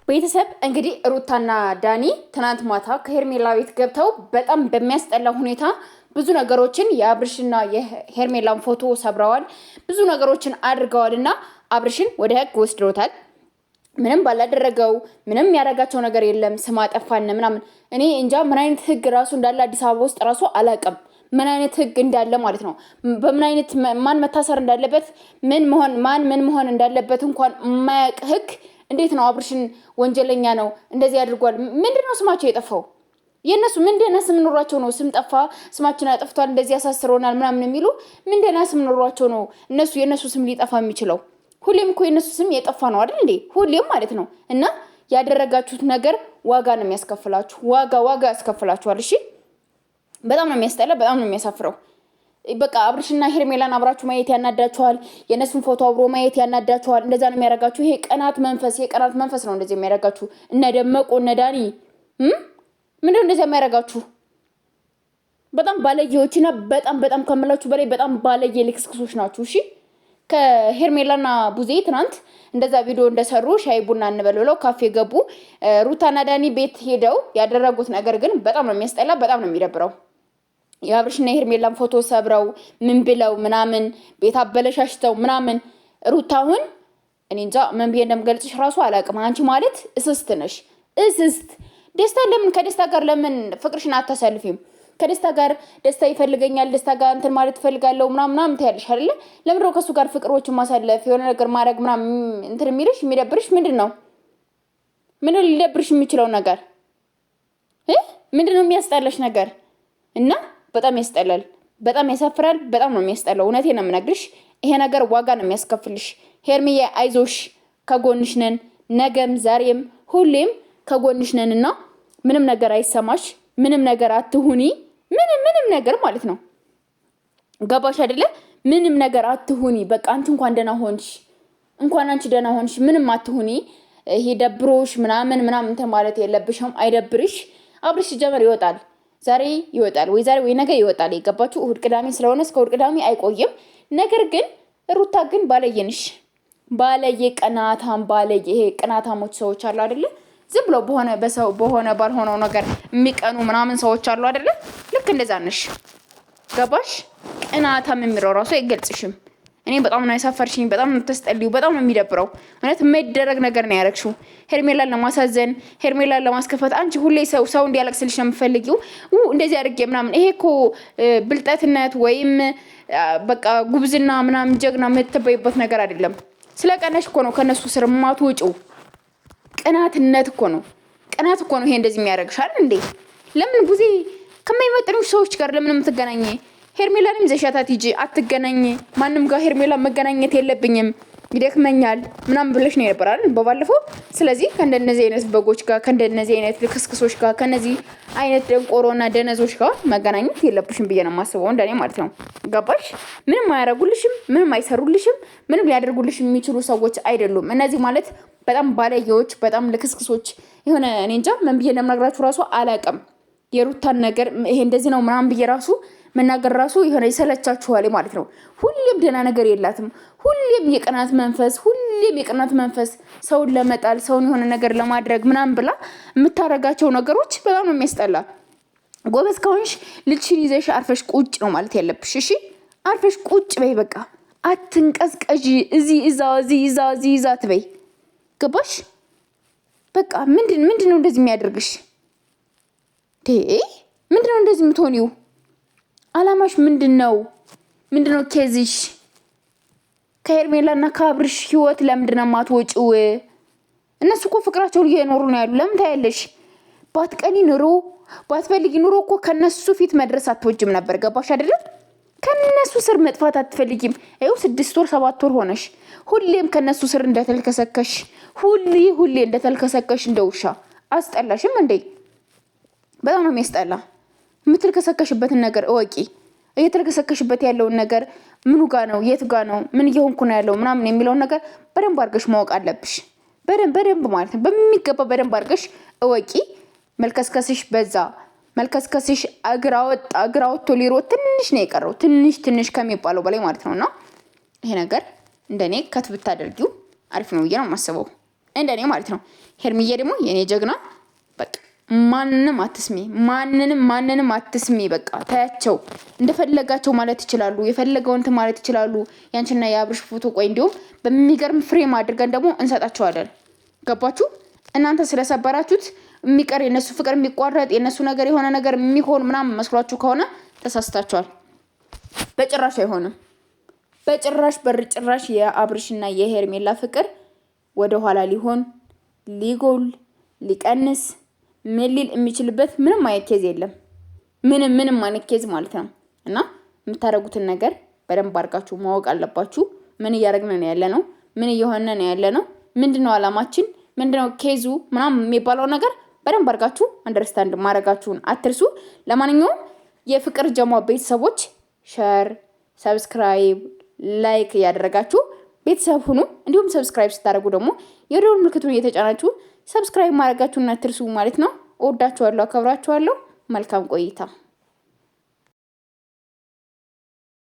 ቤተሰብ እንግዲህ ሩታና ዳኒ ትናንት ማታ ከሄርሜላ ቤት ገብተው በጣም በሚያስጠላ ሁኔታ ብዙ ነገሮችን የአብርሽና የሄርሜላን ፎቶ ሰብረዋል። ብዙ ነገሮችን አድርገዋልና አብርሽን ወደ ህግ ወስደውታል። ምንም ባላደረገው ምንም ያደረጋቸው ነገር የለም። ስም አጠፋን ምናምን እኔ እንጃ ምን አይነት ህግ ራሱ እንዳለ አዲስ አበባ ውስጥ ራሱ አላውቅም። ምን አይነት ህግ እንዳለ ማለት ነው። በምን አይነት ማን መታሰር እንዳለበት ማን ምን መሆን እንዳለበት እንኳን የማያውቅ ህግ እንዴት ነው አብርሽን ወንጀለኛ ነው እንደዚህ አድርጓል? ምንድነው ስማቸው የጠፋው? የነሱ ምንድነው ስም ኖሯቸው ነው ስም ጠፋ ስማችን አጥፍቷል እንደዚህ ያሳስሮናል ምናምን የሚሉ ምንድነው ስም ኖሯቸው ነው የነሱ ስም ሊጠፋ የሚችለው? ሁሌም እኮ የነሱ ስም የጠፋ ነው አይደል እንዴ? ሁሌም ማለት ነው። እና ያደረጋችሁት ነገር ዋጋ ነው የሚያስከፍላችሁ። ዋጋ ያስከፍላችኋል። እሺ በጣም ነው የሚያስጠላ፣ በጣም ነው የሚያሳፍረው። በቃ አብርሽና ሄርሜላን አብራችሁ ማየት ያናዳችኋል። የነሱን ፎቶ አብሮ ማየት ያናዳችኋል። እንደዛ ነው የሚያረጋችሁ። ይሄ የቀናት መንፈስ ነው እንደዚህ የሚያረጋችሁ። እነ ደመቁ እነ ዳኒ ምንድነው እንደዚህ የሚያረጋችሁ? በጣም ባለየዎችና በጣም ከምላችሁ በላይ በጣም ባለየ ልክስክሶች ናችሁ። እሺ ከሄርሜላና ቡዜ ትናንት እንደዛ ቪዲዮ እንደሰሩ ሻይ ቡና እንበል ብለው ካፌ ገቡ። ሩታና ዳኒ ቤት ሄደው ያደረጉት ነገር ግን በጣም ነው የሚያስጠላ፣ በጣም ነው የሚደብረው። የአብርሽና የሄርሜላን ፎቶ ሰብረው ምን ብለው ምናምን ቤት አበለሻሽተው ምናምን ሩታውን እኔ እንጃ ምን ብዬ እንደምገልጽሽ ራሱ አላውቅም። አንቺ ማለት እስስት ነሽ፣ እስስት። ደስታ ለምን ከደስታ ጋር ለምን ፍቅርሽን አታሳልፊም? ከደስታ ጋር ደስታ ይፈልገኛል፣ ደስታ ጋር እንትን ማለት ፈልጋለሁ ምናምን ታያለሽ አይደለ? ለምን ነው ከሱ ጋር ፍቅሮችን ማሳለፍ የሆነ ነገር ማድረግ ምናምን እንትን የሚልሽ የሚደብርሽ ምንድነው? ምን ሊደብርሽ የሚችለው ነገር ምንድነው? የሚያስጠላሽ ነገር እና በጣም ያስጠላል፣ በጣም ያሳፍራል፣ በጣም ነው የሚያስጠላው። እውነቴን ነው የምነግርሽ። ይሄ ነገር ዋጋ ነው የሚያስከፍልሽ። ሄርሚዬ አይዞሽ፣ ከጎንሽ ነን፣ ነገም ዛሬም ሁሌም ከጎንሽ ነንና ምንም ነገር አይሰማሽ፣ ምንም ነገር አትሁኒ፣ ምንም ነገር ማለት ነው። ገባሽ አይደለ? ምንም ነገር አትሁኒ። በቃ አንቺ እንኳን ደህና ሆንሽ፣ አንቺ ደህና ሆንሽ፣ ምንም አትሁኒ። ይሄ ደብሮሽ ምናምን እንትን ማለት የለብሽም። አይደብርሽ። አብርሽ ጀመር ይወጣል፣ ዛሬ ይወጣል ወይ ዛሬ ወይ ነገ ይወጣል። የገባችሁ እሁድ ቅዳሜ ስለሆነ እስከ እሁድ ቅዳሜ አይቆይም። ነገር ግን ሩታ ግን ባለየንሽ፣ ባለየ ቀናታም፣ ባለየ ይሄ ቀናታሞች ሰዎች አሉ አይደለ? ዝም ብሎ በሆነ ባልሆነው ነገር የሚቀኑ ምናምን ሰዎች አሉ አይደለ? ልክ እንደዛ ነሽ። ገባሽ? ቅናታም የሚለው ራሱ አይገልጽሽም። እኔ በጣም ነው ያሳፈርሽኝ፣ በጣም ነው ተስጠልዩ፣ በጣም ነው የሚደብረው። ማለት የማይደረግ ነገር ነው ያረግሽው። ሄርሜላን ለማሳዘን፣ ሄርሜላን ለማስከፈት አንቺ ሁሌ ሰው እንዲያለቅስልሽ ነው የምፈልጊው። እንደዚህ አድርጌ ምናምን ይሄ እኮ ብልጠትነት ወይም በቃ ጉብዝና ምናምን ጀግና የምትበይበት ነገር አይደለም። ስለቀነሽ እኮ ነው ከነሱ ስር ማትወጪው። ቅናትነት እኮ ነው። ቅናት እኮ ነው ይሄ እንደዚህ የሚያደርግሻል እንዴ? ለምን ቡዜ ከማይመጥኑሽ ሰዎች ጋር ለምን የምትገናኘ? ሄርሜላንም ዘሻታት ሂጂ፣ አትገናኝ። ማንም ጋር ሄርሜላ መገናኘት የለብኝም ይደክመኛል ምናምን ብለሽ ነው የነበራል በባለፈው። ስለዚህ ከእንደነዚህ አይነት በጎች ጋር ከእንደነዚህ አይነት ልክስክሶች ጋር ከነዚህ አይነት ደንቆሮና ደነዞች ጋር መገናኘት የለብሽም ብዬ ነው የማስበው፣ እንደኔ ማለት ነው። ገባሽ? ምንም አያረጉልሽም፣ ምንም አይሰሩልሽም፣ ምንም ሊያደርጉልሽ የሚችሉ ሰዎች አይደሉም እነዚህ ማለት። በጣም ባለየዎች፣ በጣም ልክስክሶች የሆነ እኔ እንጃ ምን ብዬ እንደምነግራችሁ ራሱ አላውቅም። የሩታን ነገር ይሄ እንደዚህ ነው ምናምን ብዬ ራሱ መናገር ራሱ የሆነ ይሰለቻችኋል ማለት ነው። ሁሌም ደህና ነገር የላትም። ሁሌም የቅናት መንፈስ ሰውን ለመጣል፣ ሰውን የሆነ ነገር ለማድረግ ምናምን ብላ የምታረጋቸው ነገሮች በጣም ነው የሚያስጠላ። ጎበዝ ከሆንሽ ልጅሽን ይዘሽ አርፈሽ ቁጭ ነው ማለት ያለብሽ። እሺ አርፈሽ ቁጭ በይ። በቃ አትንቀዝቀዥ። እዛ ትበይ። ገባሽ? በቃ ምንድነው እንደዚህ የሚያደርግሽ? ምንድነው እንደዚህ የምትሆኒው? አላማሽ ምንድነው? ኬዝሽ? ከሄርሜላና ከአብርሽ ህይወት ለምንድነው ማትወጪው? እነሱ እኮ ፍቅራቸውን እየኖሩ ነው ያሉ። ለምን ታያለሽ? ባትቀኒ ኑሮ ባትፈልጊ ኑሮ እኮ ከነሱ ፊት መድረስ አትወጅም ነበር። ገባሽ አይደለም? ከነሱ ስር መጥፋት አትፈልጊም። ይኸው 6 ወር 7 ወር ሆነሽ ሁሌም ከነሱ ስር እንደተልከሰከሽ፣ ሁሌ እንደተልከሰከሽ እንደውሻ። አስጠላሽም እንዴ? በጣም ነው የሚያስጠላ። የምትልከሰከሽበትን ነገር እወቂ። እየተልከሰከሽበት ያለውን ነገር ምኑ ጋ ነው፣ የት ጋ ነው፣ ምን እየሆንኩ ነው ያለው ምናምን የሚለውን ነገር በደንብ አድርገሽ ማወቅ አለብሽ። በደንብ ማለት ነው። በሚገባ በደንብ አድርገሽ እወቂ። መልከስከስሽ በዛ። መልከስከስሽ እግር አወጥቶ ሊሮጥ ትንሽ ነው የቀረው። ትንሽ ከሚባለው በላይ ማለት ነውና ይሄ ነገር እንደኔ ከትብት አድርጊው አሪፍ ነው ብዬ ነው የማስበው። እንደኔ ማለት ነው። ሄርሚዬ ደግሞ የኔ ጀግና በቃ ማንንም አትስሚ። በቃ ታያቸው እንደፈለጋቸው ማለት ይችላሉ። የፈለገውን ማለት ይችላሉ። ያንቺና የአብርሽ ፎቶ ቆይ እንዲሁም በሚገርም ፍሬም አድርገን ደግሞ እንሰጣቸዋለን። ገባችሁ? እናንተ ስለሰበራችሁት የሚቀር የነሱ ፍቅር የሚቋረጥ የነሱ ነገር የሆነ ነገር የሚሆን ምናምን መስሏችሁ ከሆነ ተሳስታችኋል። በጭራሽ አይሆንም። በጭራሽ የአብርሽና የሄርሜላ ፍቅር ወደ ኋላ ሊጎል ሊቀንስ ምን ሊል የሚችልበት ምንም አይነት ኬዝ የለም። ምንም አይነት ኬዝ ማለት ነው። እና የምታደርጉትን ነገር በደንብ አድርጋችሁ ማወቅ አለባችሁ። ምን እያደረግን ነው ያለነው? ምን እየሆነ ነው ያለነው? ምንድነው አላማችን? ምንድነው ኬዙ ምናምን የሚባለው ነገር በደንብ አድርጋችሁ አንደርስታንድ ማድረጋችሁን አትርሱ። ለማንኛውም የፍቅር ጀማ ቤተሰቦች ሼር፣ ሰብስክራይብ፣ ላይክ እያደረጋችሁ ቤተሰብ ሁኑ። እንዲሁም ሰብስክራይብ ስታደርጉ ደግሞ የደወል ምልክቱን እየተጫናችሁ ሰብስክራይብ ማድረጋችሁን አትርሱ ማለት ነው። እወዳችኋለሁ፣ አከብራችኋለሁ። መልካም ቆይታ